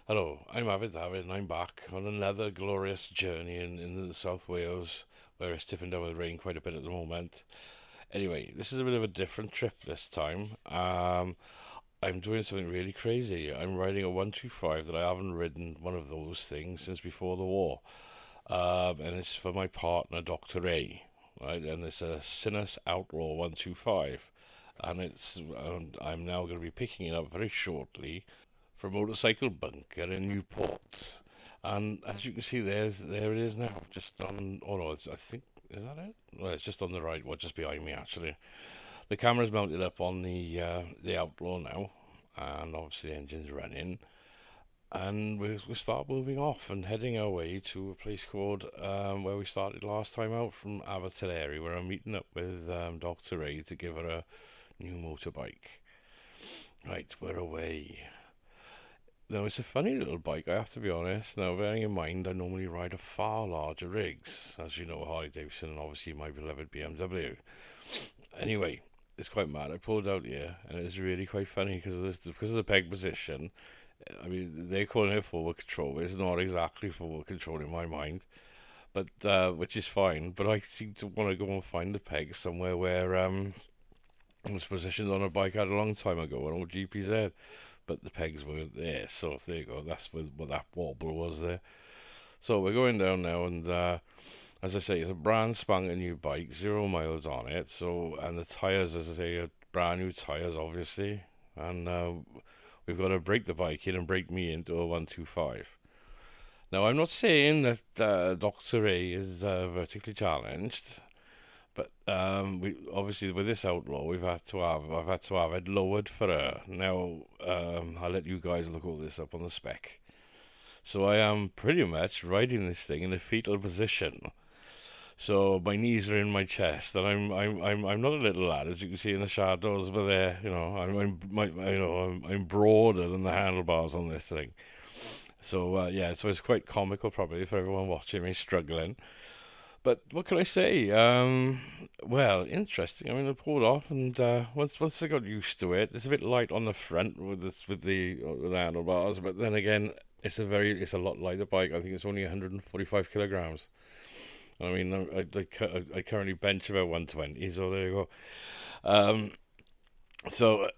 Hello, I'm Avid David, and I'm back on another glorious journey in the South Wales, where it's tipping down with rain quite a bit at the moment. Anyway, this is a bit of a different trip this time. I'm doing something really crazy. I'm riding a 125 that I haven't ridden one of those things since before the war. And it's for my partner, Dr. A, right? And it's a Sinnis Outlaw 125. And I'm now going to be picking it up very shortly for a motorcycle bunker in Newport. And as you can see, there it is now, just on. Oh no, I think is that it? Well, it's just on the right, well, just behind me actually. The camera's mounted up on the Outlaw now, and obviously the engine's running. And we start moving off and heading our way to a place called where we started last time out from Abertillery, where I'm meeting up with Dr. A to give her a new motorbike. Right, we're away. Now, it's a funny little bike, I have to be honest. Now, bearing in mind, I normally ride a far larger rigs, as you know, Harley Davidson and obviously my beloved BMW. Anyway, it's quite mad. I pulled out here, and it's really quite funny because of the peg position. I mean, they're calling it forward control, but it's not exactly forward control in my mind. But which is fine. But I seem to want to go and find the peg somewhere where it was positioned on a bike I had a long time ago, an old GPZ, but the pegs weren't there. So there you go. That's what that wobble was there. So we're going down now, and as I say, it's a brand spanking new bike, 0 miles on it. So and the tires, as I say, are brand new tires, obviously, and we've got to break the bike in and break me into a 125. Now I'm not saying that Doctor A is vertically challenged. But we obviously with this outlaw I've had to have it lowered for her. Now I'll let you guys look all this up on the spec. So I am pretty much riding this thing in a fetal position. So my knees are in my chest, and I'm not a little lad, as you can see in the shadows. But there, I'm broader than the handlebars on this thing. So yeah, so it's quite comical probably for everyone watching me struggling. But what can I say? Well, interesting. I mean, I pulled off, and once I got used to it, it's a bit light on the front with the handlebars. But then again, it's a lot lighter bike. I think it's only 145 kilograms. I mean, I currently bench about 120, so there you go. So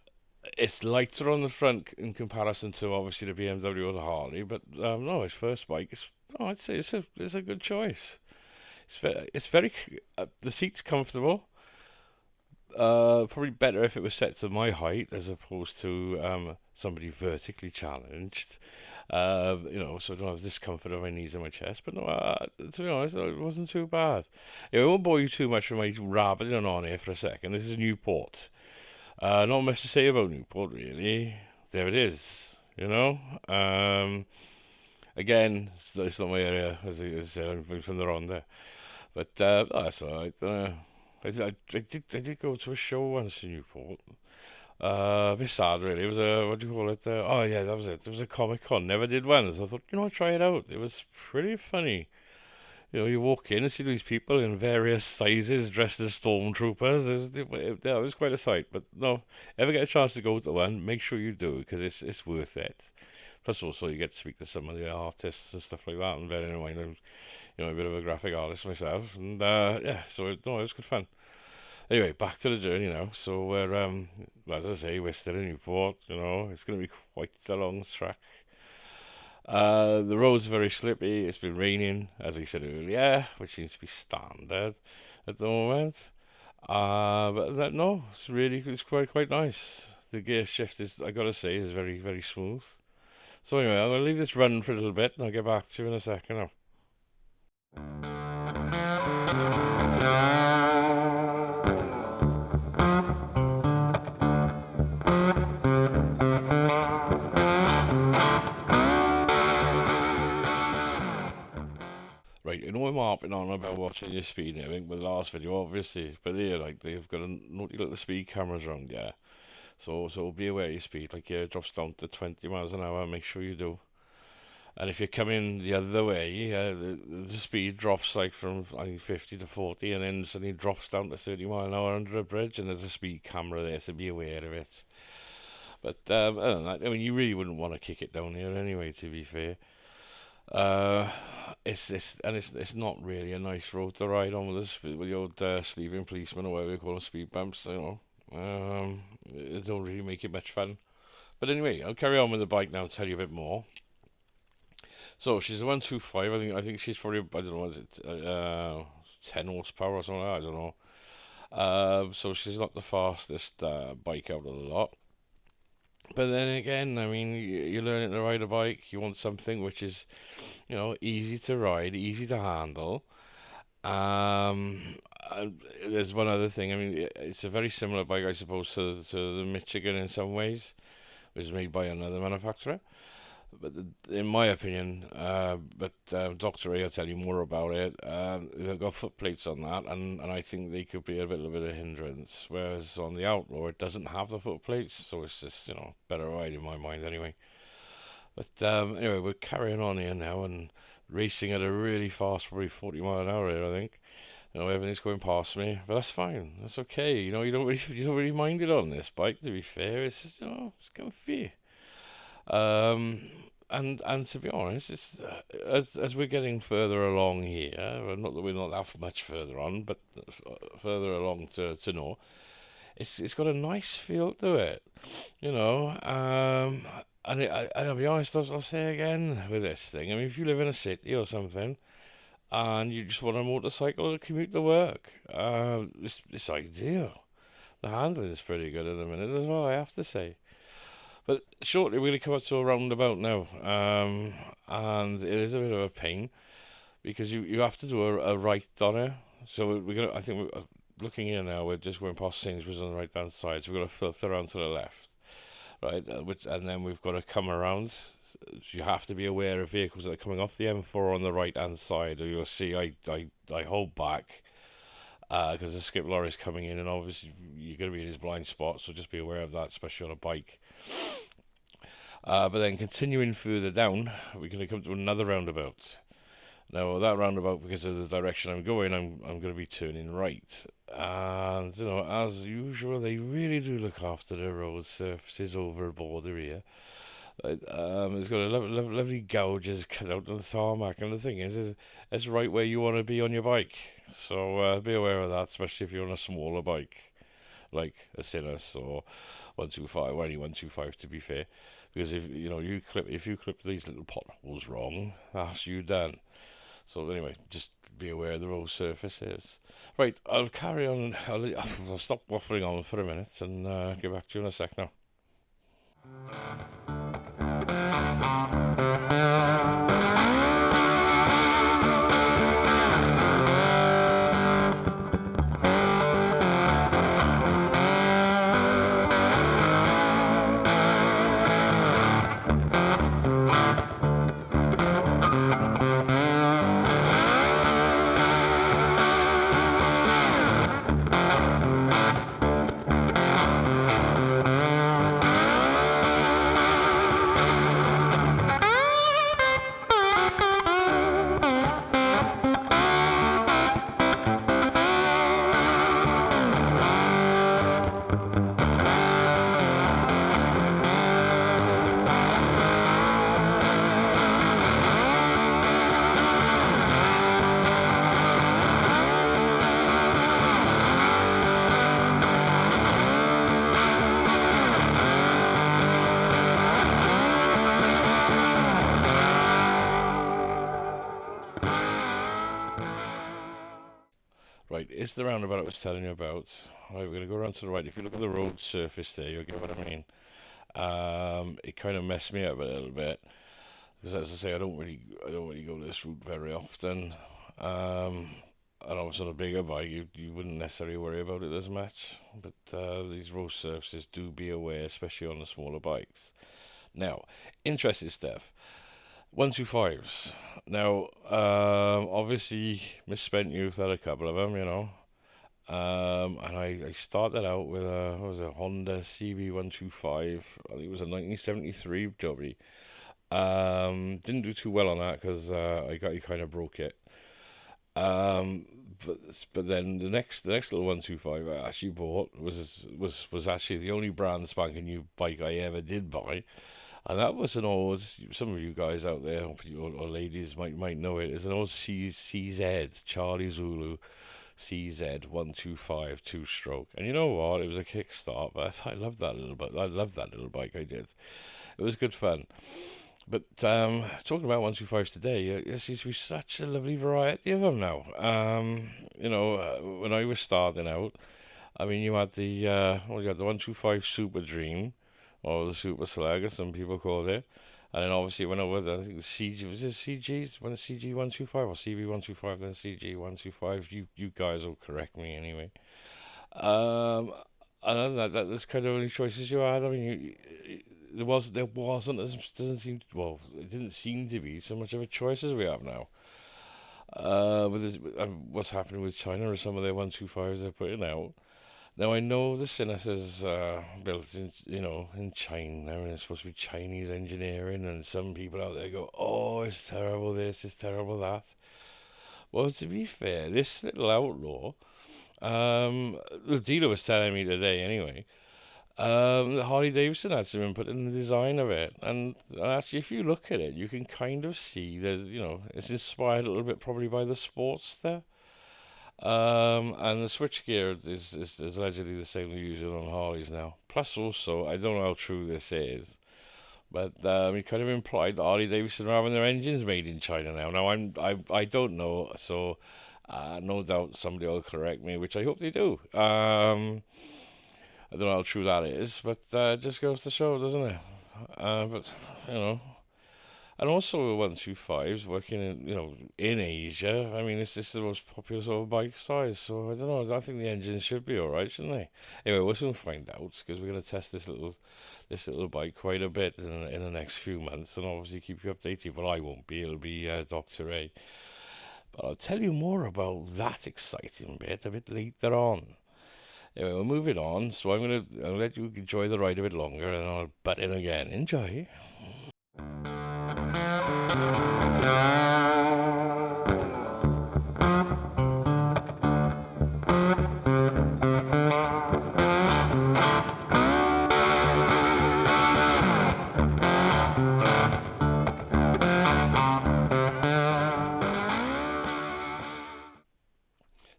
it's lighter on the front in comparison to obviously the BMW or the Harley. But no, his first bike is. Oh, I'd say it's a good choice. It's very the seat's comfortable. Probably better if it was set to my height as opposed to somebody vertically challenged. So I don't have discomfort of my knees and my chest. But no, to be honest, it wasn't too bad. I won't bore you too much with my rabbiting on here for a second. This is Newport. Not much to say about Newport, really. There it is. Again, it's not my area, as I said. I'm from the Ronda. But that's all right. I did go to a show once in Newport. A bit sad, really. It was a, what do you call it? Oh, yeah, that was it. It was a Comic Con. Never did one. So I thought, I'll try it out. It was pretty funny. You walk in and see these people in various sizes dressed as stormtroopers. It was quite a sight. But no, ever get a chance to go to one, make sure you do because it's worth it. Plus, also, you get to speak to some of the artists and stuff like that. And bearing in mind, I'm a bit of a graphic artist myself. And yeah, so no, it was good fun. Anyway, back to the journey now. So as I say, we're still in Newport. It's going to be quite a long track. The road's very slippy. It's been raining, as I said earlier, which seems to be standard at the moment. But no, it's quite nice. The gear shift is, I gotta say, is very very smooth. So anyway, I'm gonna leave this run for a little bit, and I'll get back to you in a second. Right, I know I'm harping on about watching your speed and everything with the last video, obviously, but they've got a naughty little speed cameras around, yeah. So be aware of your speed. Like, yeah, it drops down to 20 miles an hour. Make sure you do. And if you're coming the other way, the speed drops like from I think 50 to 40, and then suddenly drops down to 30 mile an hour under a bridge. And there's a speed camera there, so be aware of it. But other than that, I mean, you really wouldn't want to kick it down here anyway. To be fair, uh, it's not really a nice road to ride on with with the old sleeping policeman or whatever you call them, speed bumps. It don't really make it much fun. But anyway, I'll carry on with the bike now and tell you a bit more. So she's a 125. I think she's probably, I don't know, is it 10 horsepower or something like that? I don't know. So she's not the fastest bike out of the lot. But then again, I mean, you're learning to ride a bike. You want something which is, easy to ride, easy to handle. And there's one other thing. I mean, it's a very similar bike, I suppose, to the Michigan in some ways. It was made by another manufacturer. But in my opinion, Dr. A will tell you more about it. They've got foot plates on that, and I think they could be a little bit of hindrance. Whereas on the Outlaw, it doesn't have the foot plates, so it's just better ride in my mind anyway. But anyway, we're carrying on here now and racing at a really fast, probably 40 mile an hour here, I think. Everything's going past me, but that's fine. That's okay. You don't really mind it on this bike. To be fair, it's comfy. Um, and to be honest, it's as we're getting further along here, not that we're not that much further on, but further along to know, it's got a nice feel to it, you know. And I'll be honest, I'll say again with this thing. I mean, if you live in a city or something, and you just want a motorcycle to commute to work, it's ideal. The handling is pretty good at the minute as well, I have to say. But shortly we're going to come up to a roundabout now, and it is a bit of a pain because you have to do a right on it. So we're gonna. I think we're looking here now. We're just going past Sainsbury's on the right hand side, so we're going to filter around to the left, right? And then we've got to come around. So you have to be aware of vehicles that are coming off the M4 on the right hand side, or you'll see I hold back because the skip lorry is coming in, and obviously you're going to be in his blind spot, so just be aware of that, especially on a bike. But then continuing further down, we're going to come to another roundabout. Now that roundabout, because of the direction I'm going, I'm going to be turning right. And as usual, they really do look after the road surfaces over border here. It's got a lovely gouges cut out on the tarmac, and the thing is it's right where you want to be on your bike. So be aware of that, especially if you're on a smaller bike, like a Sinnis or 125, or any 125 to be fair. Because if you clip these little potholes wrong, that's you done. So anyway, just be aware of the road surfaces. Right, I'll carry on. I'll stop waffling on for a minute and get back to you in a sec now. Right, it's the roundabout I was telling you about. Right, we're going to go around to the right. If you look at the road surface there, you'll get what I mean. It kind of messed me up a little bit because, as I say, I don't really go this route very often. And obviously on a bigger bike, you wouldn't necessarily worry about it as much. But these road surfaces, do be aware, especially on the smaller bikes. Now, interesting stuff. 125s. Now, obviously, misspent youth had a couple of them. And I started out with a Honda CB125. I think it was a 1973 jobby. Didn't do too well on that because I kind of broke it. but then the next little 125 I actually bought was actually the only brand spanking new bike I ever did buy, and that was an old. Some of you guys out there or ladies might know it. It's an old CZ Charlie Zulu CZ 125 two-stroke, and you know what? It was a kickstart, but I loved that little bike. I loved that little bike. I did. It was good fun. But talking about 125s today, there seems to be such a lovely variety of them now. When I was starting out, I mean, you had you had the 125 Super Dream, or the Super Slag, as some people called it. And then obviously it went over, I think the CG, was it CGs? When the CG 125 or CB 125, then CG 125? You guys will correct me anyway. Um, and other than that's kind of only choices you had. I mean, there wasn't as doesn't seem well, it didn't seem to be so much of a choice as we have now. What's happening with China or some of their 125s they're putting out. Now I know the Sinnis is built in China and it's supposed to be Chinese engineering, and some people out there go, "Oh, it's terrible this, it's terrible that." Well, to be fair, this little Outlaw, the dealer was telling me today anyway. Harley Davidson had some input in the design of it, and actually, if you look at it, you can kind of see it's inspired a little bit probably by the Sportster. And the switchgear is allegedly the same they're using on Harleys now. Plus, also, I don't know how true this is, but it kind of implied that Harley Davidson are having their engines made in China now. Now, I don't know, so no doubt somebody will correct me, which I hope they do. I don't know how true that is, but it just goes to show, doesn't it? But you know, and also 125s working in Asia. I mean, it's the most popular sort of bike size, so I don't know. I think the engines should be all right, shouldn't they? Anyway, we'll soon find out because we're going to test this little bike quite a bit in the next few months, and obviously keep you updated. But I won't be. It'll be Dr. A. But I'll tell you more about that exciting bit a bit later on. Anyway, we're moving on, so I'll let you enjoy the ride a bit longer, and I'll butt in again. Enjoy.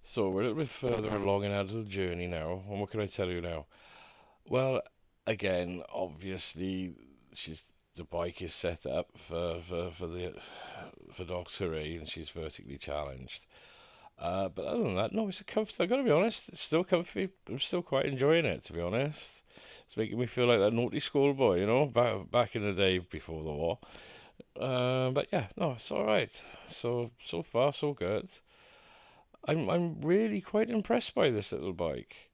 So we're a little bit further along in our little journey now, and what can I tell you now? Well, again, obviously, the bike is set up for Doctor A, and she's vertically challenged. But other than that, no, it's a comfort. I got to be honest, it's still comfy. I'm still quite enjoying it, to be honest. It's making me feel like that naughty schoolboy, back in the day before the war. But yeah, no, it's all right. So far so good. I'm really quite impressed by this little bike.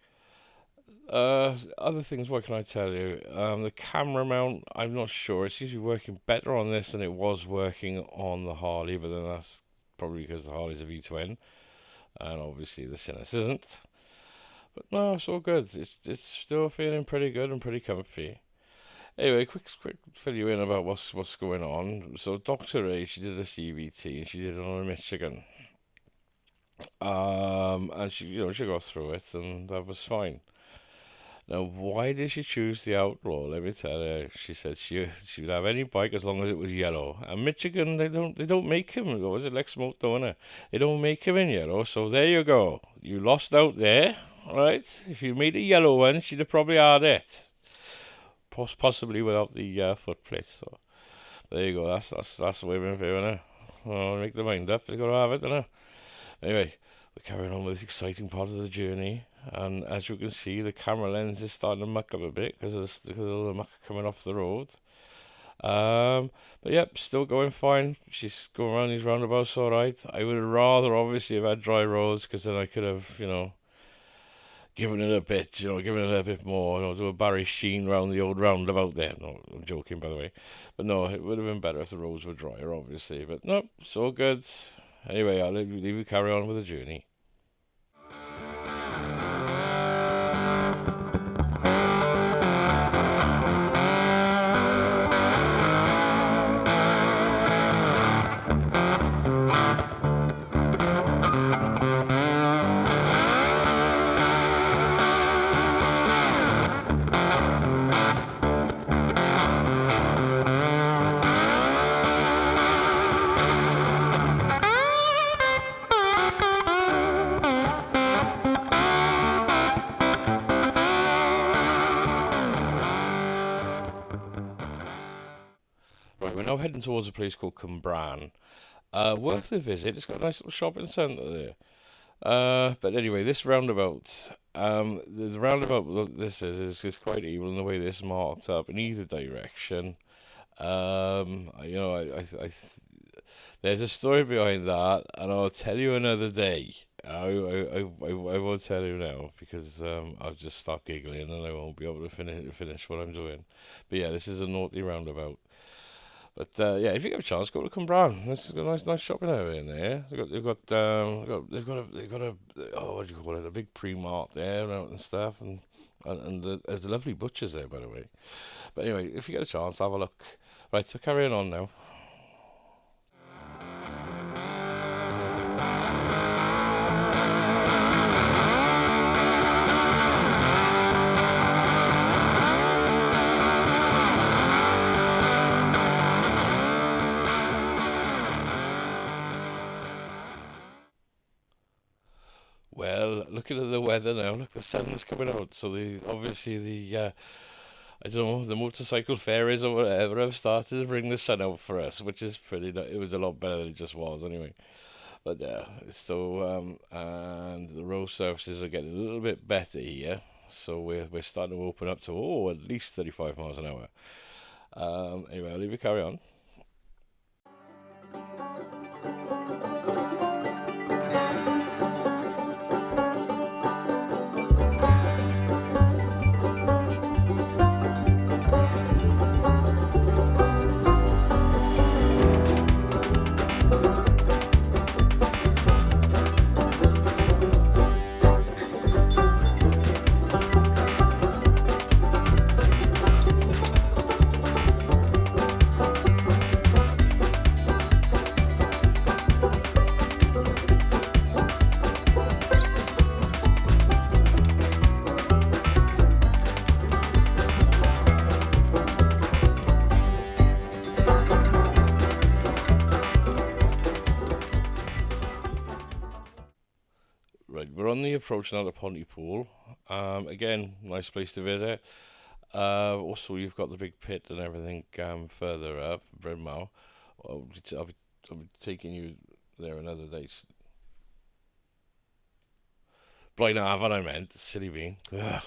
Other things, what can I tell you? The camera mount, I'm not sure. It seems to be working better on this than it was working on the Harley, but then that's probably because the Harley's a V-twin, and obviously the Sinnis isn't. But no, it's all good. It's still feeling pretty good and pretty comfy. Anyway, quick fill you in about what's going on. So Dr. A, she did a CVT and she did it on Michigan. And she got through it, and that was fine. Now, why did she choose the Outlaw? Let me tell you. She said she would have any bike as long as it was yellow. And Michigan, they don't make him. What was it, Lex Moto, innit? They don't make him in yellow. So there you go. You lost out there, right? If you made a yellow one, she'd have probably had it, possibly without the foot plate. So there you go. That's the way we're feeling it. Well, make the mind up. They got to have it, don't they? Anyway, we're carrying on with this exciting part of the journey, and as you can see, the camera lens is starting to muck up a bit because of the muck coming off the road. But yep, still going fine. She's going around these roundabouts all right. I would rather obviously have had dry roads, because then I could have, given it a bit more, do a Barry Sheen round the old roundabout there. No, I'm joking, by the way. But no, it would have been better if the roads were drier, obviously. But no, it's all good. Anyway, I'll leave you carry on with the journey. Right, we're now heading towards a place called Cwmbran. Worth a visit. It's got a nice little shopping centre there. But anyway, this roundabout, the roundabout that this is quite evil in the way this is marked up in either direction. You know, there's a story behind that, and I'll tell you another day. I won't tell you now because I'll just start giggling and I won't be able to finish what I'm doing. But yeah, this is a naughty roundabout. But yeah, if you get a chance, go to Cwmbran. There's a nice shopping area in there. They've got a oh, what do you call it? A big pre-mart there and stuff, and there's lovely butchers there, by the way. But anyway, if you get a chance, have a look. Right, so carrying on now. Well, looking at the weather now, look, the sun is coming out. So obviously the I don't know, the motorcycle ferries or whatever have started to bring the sun out for us, which is it was a lot better than it just was anyway. But yeah, and the road surfaces are getting a little bit better here. So we're starting to open up to at least 35 miles an hour. Anyway, I'll leave you carry on. Right, we're on the approach now to Pontypool. Again, nice place to visit. Also, you've got the big pit and everything further up, Bryn Mawr. I'll be taking you there another day. Blaen Afon, I meant. Silly me. Ugh.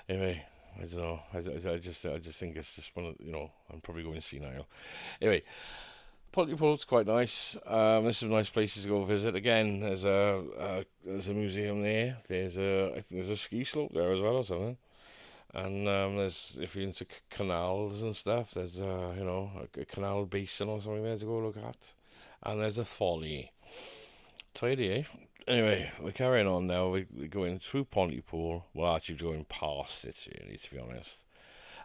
Anyway, I don't know. I just think it's just one of, I'm probably going senile. Anyway, Pontypool's quite nice. There's some nice places to go visit. Again, there's a museum there. I think there's a ski slope there as well or something. And there's, if you're into canals and stuff, there's a canal basin or something there to go look at. And there's a folly. Tidy, eh? Anyway, we're carrying on now. We're going through Pontypool. Well, actually going past it, really, to be honest.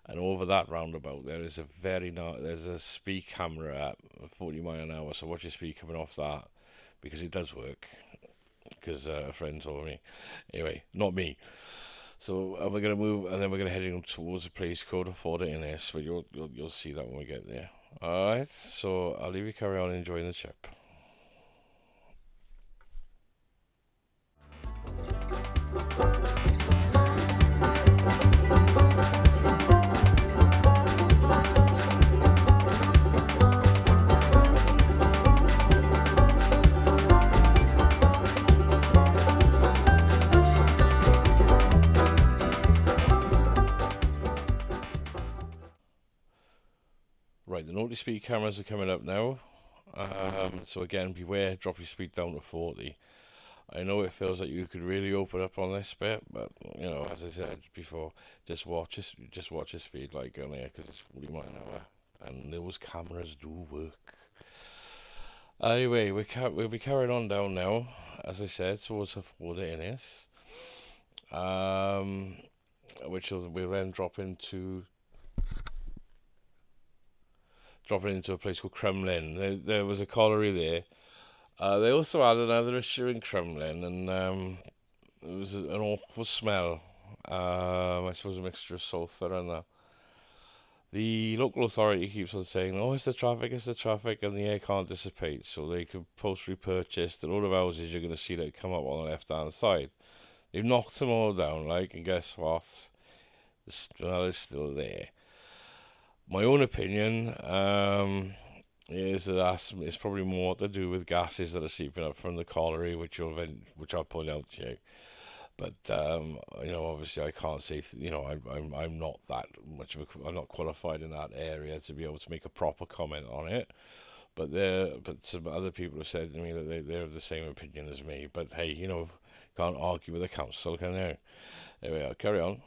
And over that roundabout, there's a speed camera at 40 mile an hour. So watch your speed coming off that, because it does work. Because a friend told me. Anyway, not me. So we're gonna move, and then we're gonna head in towards a place called Ford Innes, but you'll see that when we get there. All right. So I'll leave you carry on enjoying the trip. Right, the naughty speed cameras are coming up now. So again, beware, drop your speed down to 40. I know it feels like you could really open up on this bit, but as I said before, just watch your speed like on there, because it's 40 miles an hour, and those cameras do work. Anyway, we'll be carrying on down now, as I said, towards the Ford Innes, which we'll then dropping into a place called Crumlin. There was a colliery there. They also had another issue in Crumlin, and it was an awful smell. I suppose a mixture of sulphur and that. The local authority keeps on saying, "Oh, it's the traffic, and the air can't dissipate." So they could repurchase a lot of houses. You're going to see that come up on the left-hand side. They've knocked them all down, and guess what? The smell is still there. My own opinion, is that it's probably more to do with gases that are seeping up from the colliery, which I'll point out to you. But obviously, I can't say. I'm not that much of a. I'm not qualified in that area to be able to make a proper comment on it. But some other people have said to me that they're of the same opinion as me. But hey, can't argue with the council, can you? There we are. Carry on.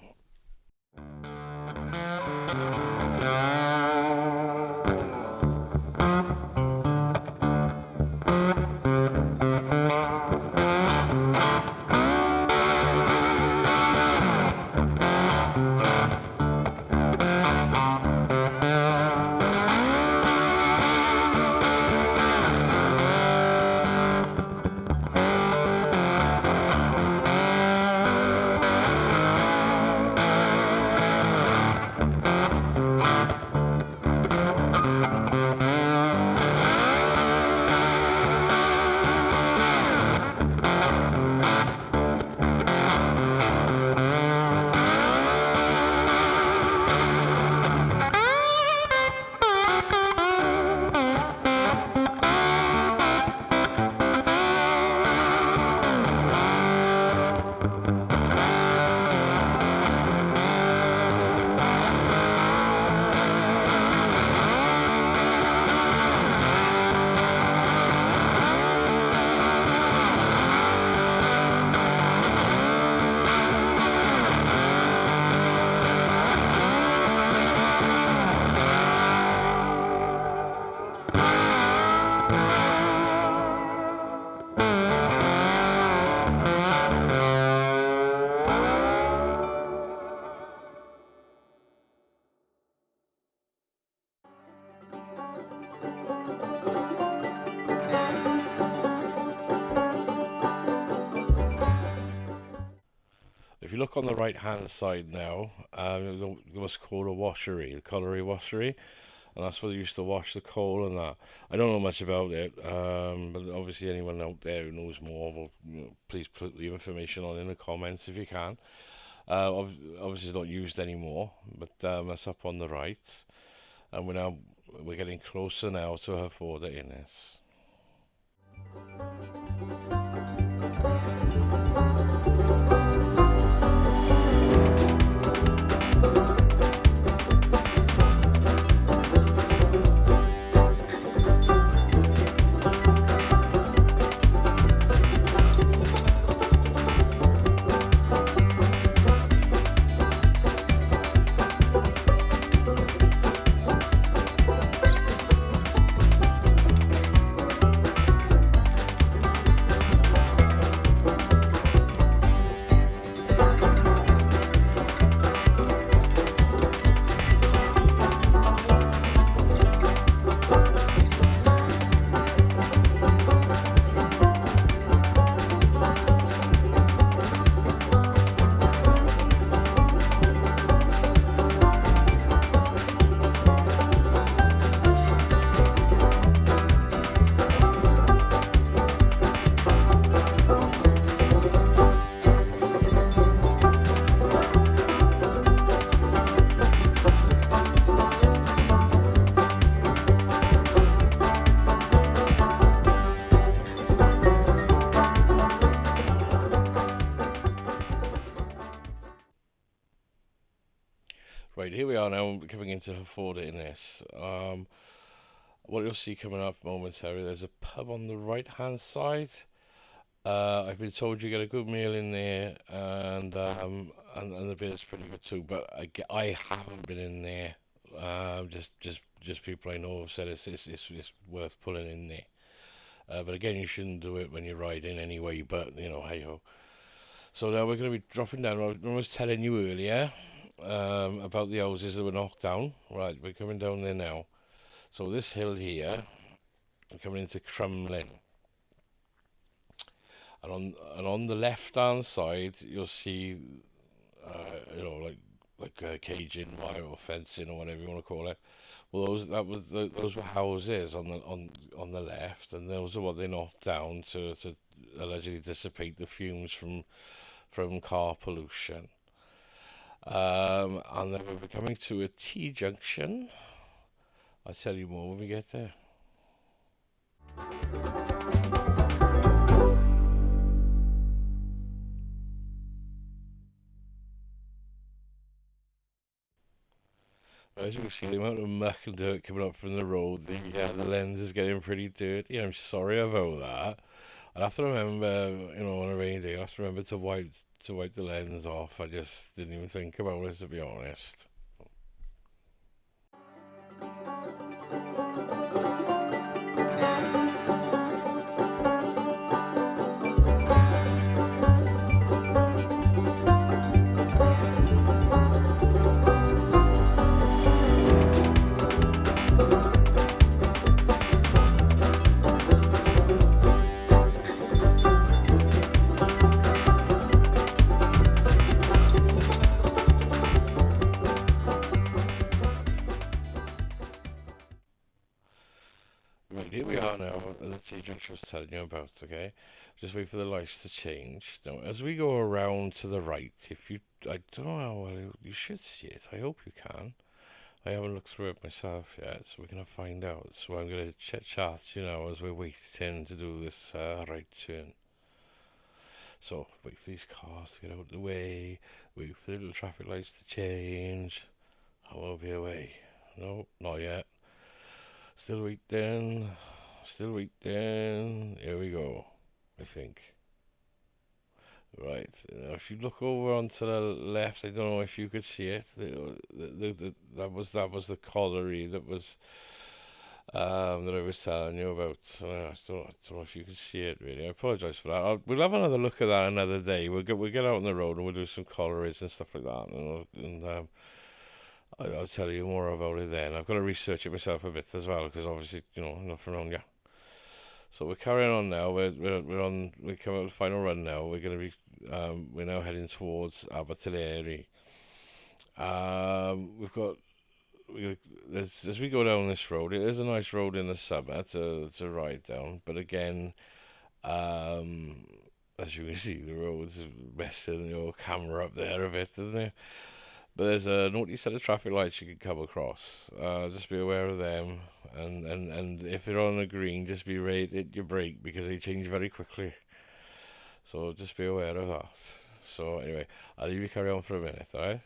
If you look on the right hand side now, there was called a washery, a colliery washery, and that's where they used to wash the coal and that. I don't know much about it, but obviously anyone out there who knows more, will, please put the information on in the comments if you can. Obviously, it's not used anymore, but that's up on the right, and we're getting closer now to her Ford Innes. Right, here we are now coming into her Ford Innes. What you'll see coming up momentarily, there's a pub on the right hand side. I've been told you get a good meal in there, and the beer's pretty good too. But I haven't been in there. Just people I know have said it's worth pulling in there. But again, you shouldn't do it when you're riding anyway. But hey ho. So now we're going to be dropping down. I was telling you earlier about the houses that were knocked down. Right, we're coming down there now. So this hill here, we're coming into Crumlin. And on the left hand side you'll see like caging wire or fencing or whatever you want to call it. Well, those were houses on the left, and those are what they knocked down to allegedly dissipate the fumes from car pollution. And then we're coming to a T junction. I'll tell you more when we get there. As you can see, the amount of muck and dirt coming up from the road, the lens is getting pretty dirty. I'm sorry about that. I'll have to remember, on a rainy day, I'll have to remember to wipe the lens off. I just didn't even think about it, to be honest. Right, here we are now at the T junction I was telling you about, okay? Just wait for the lights to change. Now, as we go around to the right, I don't know how well you should see it. I hope you can. I haven't looked through it myself yet, so we're going to find out. So I'm going to chat, as we're waiting to do this right turn. So, wait for these cars to get out of the way, wait for the little traffic lights to change. I won't be away. No, not yet. Still waiting. Still waiting. Here we go, I think. Right. Now, if you look over onto the left, I don't know if you could see it. That was the colliery that I was telling you about. I don't know if you can see it really. I apologise for that. We'll have another look at that another day. We'll get out on the road and we'll do some collieries and stuff like that. And I'll tell you more about it then. I've got to research it myself a bit as well because obviously I'm not from around. Yeah. So we're carrying on now. We're come out the final run now. We're going to be we're now heading towards Abertillery. As we go down this road, it is a nice road in the summer to ride down. But again, as you can see, the road's messing your camera up there a bit, isn't it? But there's a naughty set of traffic lights you can come across. Just be aware of them, and if you're on a green, just be ready to hit your brake because they change very quickly. So just be aware of that. So anyway, I'll leave you carry on for a minute, alright?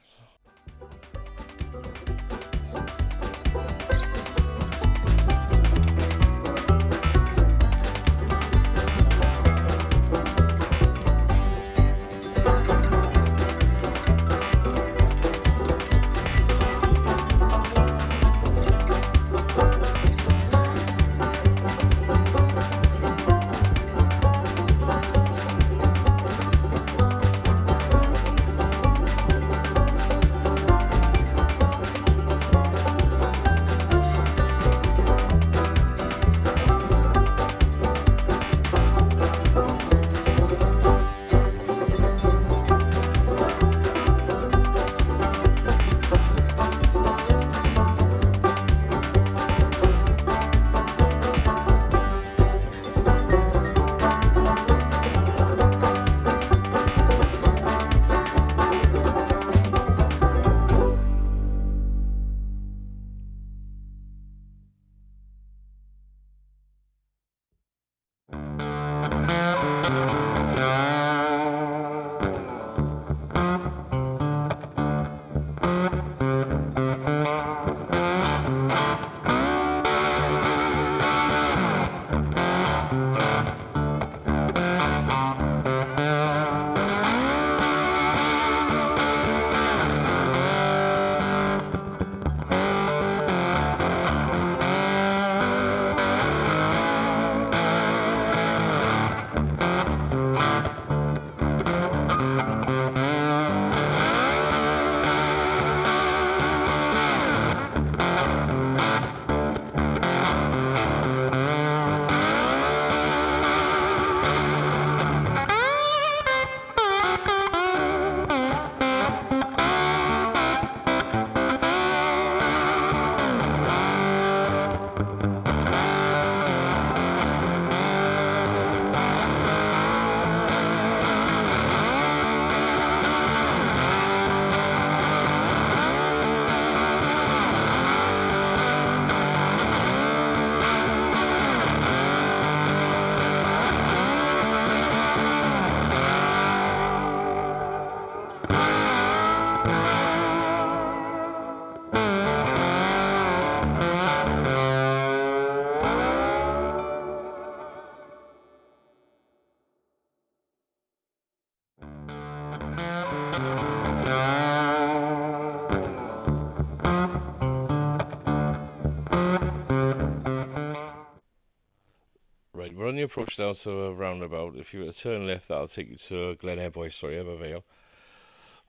Right, we're on the approach now to a roundabout. If you were to turn left, that'll take you to GlenEboy, sorry, Evervale.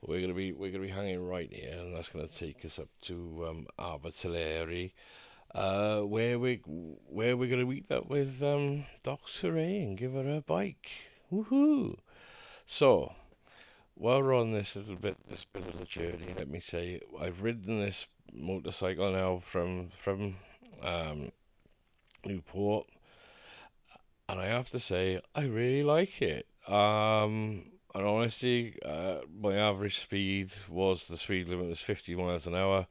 We're gonna be hanging right here, and that's gonna take us up to Abertillery, where we're gonna meet up with Dr. Ray and give her a bike. Woohoo! So while we're on this bit of the journey, let me say I've ridden this motorcycle now from um, Newport, and I have to say I really like it. And honestly, my average speed was the speed limit was 50 miles an hour.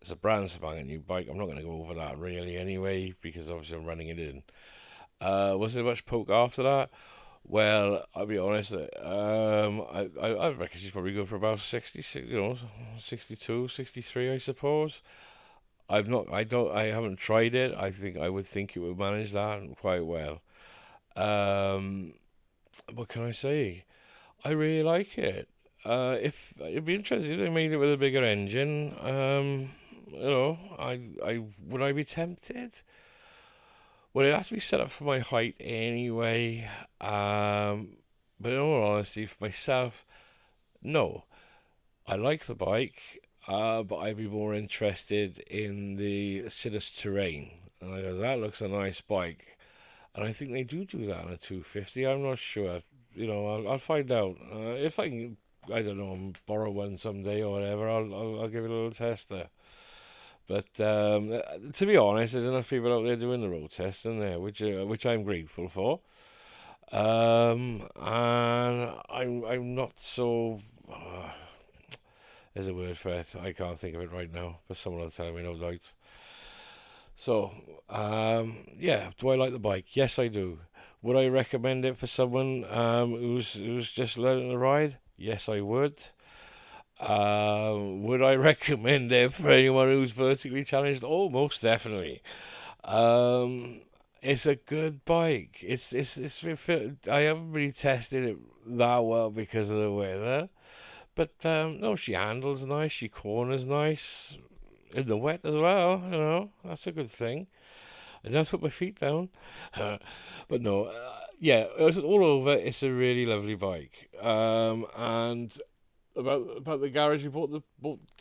It's a brand spanking new bike. I'm not going to go over that really anyway because obviously I'm running it in. Was there much poke after that? Well, I'll be honest. I reckon she's probably good for about 60, 62, 63, I suppose. I haven't tried it. I think I would think it would manage that quite well. Um, what can I say? I really like it. If it'd be interesting if they made it with a bigger engine, I would I be tempted? Well, it has to be set up for my height anyway. But in all honesty, for myself, no. I like the bike, but I'd be more interested in the Sinnis terrain. And I go, that looks a nice bike. And I think they do that on a 250. I'm not sure. I'll find out. If I can, I don't know, borrow one someday or whatever, I'll give it a little test there. But to be honest, there's enough people out there doing the road testing there, which I'm grateful for. And I'm not so. There's a word for it. I can't think of it right now, but someone will tell me, no doubt. So, yeah, do I like the bike? Yes, I do. Would I recommend it for someone who's just learning to ride? Yes, I would. Would I recommend it for anyone who's vertically challenged? Oh, most definitely. Um, it's a good bike. I haven't really tested it that well because of the weather, but no, she handles nice. She corners nice in the wet as well. That's a good thing. I don't put my feet down, but no, yeah, all over. It's a really lovely bike. And about the garage you bought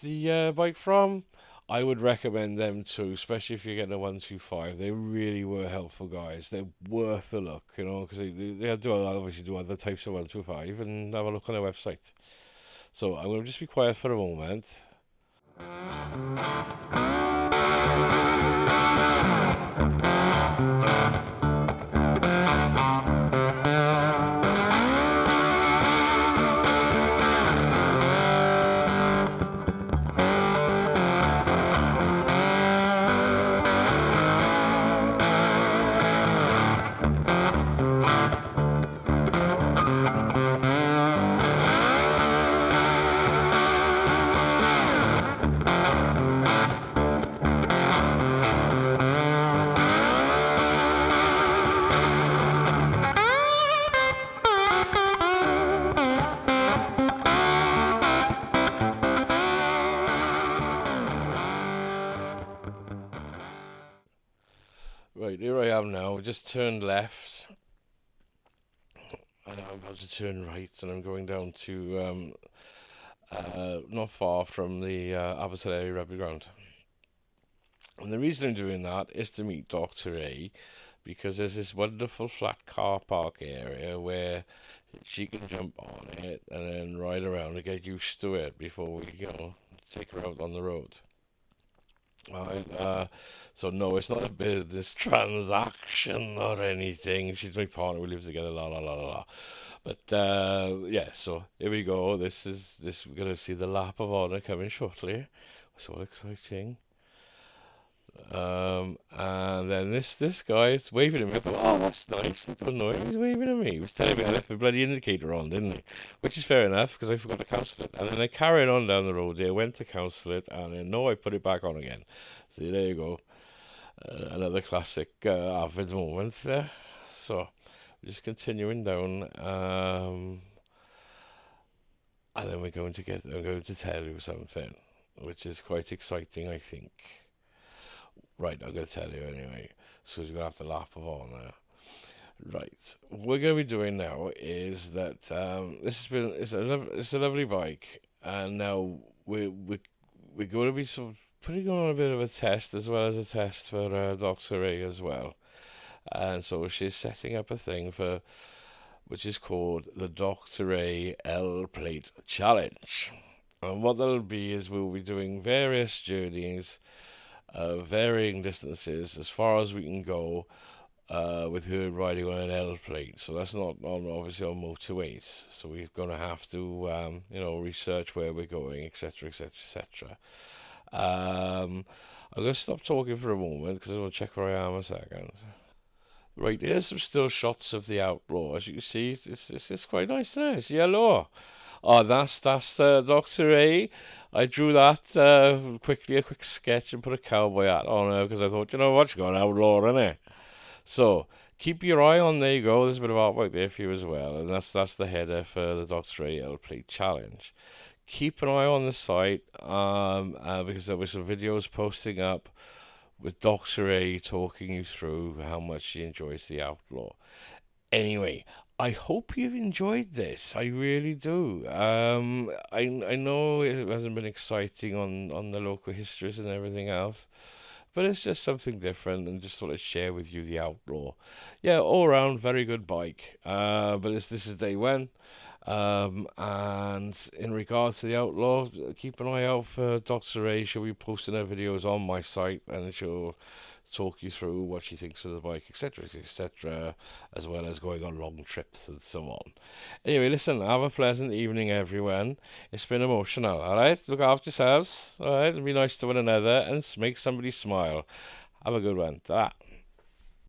the bike from, I would recommend them too, especially if you're getting a 125. They really were helpful guys. They're worth a look, because they do obviously do other types of 125 and have a look on their website. So I'm going to just be quiet for a moment. Right, here I am now. Just turned left, and I'm about to turn right, and I'm going down to not far from the Abertillery Rugby Ground. And the reason I'm doing that is to meet Dr. A, because there's this wonderful flat car park area where she can jump on it and then ride around and get used to it before we, take her out on the road. Alright, so no, it's not a business transaction or anything. She's my partner. We live together. La la la la la. But yeah, so here we go. This. We're gonna see the lap of honor coming shortly. So exciting. And then this guy is waving at me. I thought, oh, that's nice. I don't know. He was waving at me. He was telling me I left the bloody indicator on, didn't he? Which is fair enough because I forgot to cancel it. And then I carried on down the road there, went to cancel it, and then no, I put it back on again. See, there you go. Another classic avid moment there. So, just continuing down. And then I'm going to tell you something, which is quite exciting, I think. Right, I'm going to tell you anyway. So you're going to have to laugh of honor. Right. What we're going to be doing now is that this has been it's a lovely bike, and now we're going to be sort of putting on a bit of a test as well as a test for Dr. A as well. And so she's setting up a thing for which is called the Dr. A L Plate Challenge. And what that'll be is we'll be doing various journeys, varying distances as far as we can go with her riding on an L plate. So that's not on obviously on motorways. So we're going to have to research where we're going, etc., etc., etc. I'm going to stop talking for a moment because I want to check where I am a second. Right, here's some still shots of the Outlaw. As you can see, it's quite nice there. It's yellow. Oh, that's Doctor A. I drew that quickly, a quick sketch, and put a cowboy hat on her because I thought, you know what, you got an outlaw in it. So keep your eye on. There you go. There's a bit of artwork there for you as well, and that's the header for the Doctor A L Play Challenge. Keep an eye on the site because there were some videos posting up with Dr. A talking you through how much she enjoys the Outlaw. Anyway, I hope you've enjoyed this. I really do. I know it hasn't been exciting on the local histories and everything else, but it's just something different, and just thought I'd share with you the Outlaw. Yeah, all around very good bike. But this is day one. And in regards to the Outlaw, keep an eye out for Dr. A. She'll be posting her videos on my site, and she'll talk you through what she thinks of the bike, etc., etc., as well as going on long trips and so on. Anyway, listen, have a pleasant evening, everyone. It's been emotional, alright? Look after yourselves, alright? And be nice to one another and make somebody smile. Have a good one. Ta.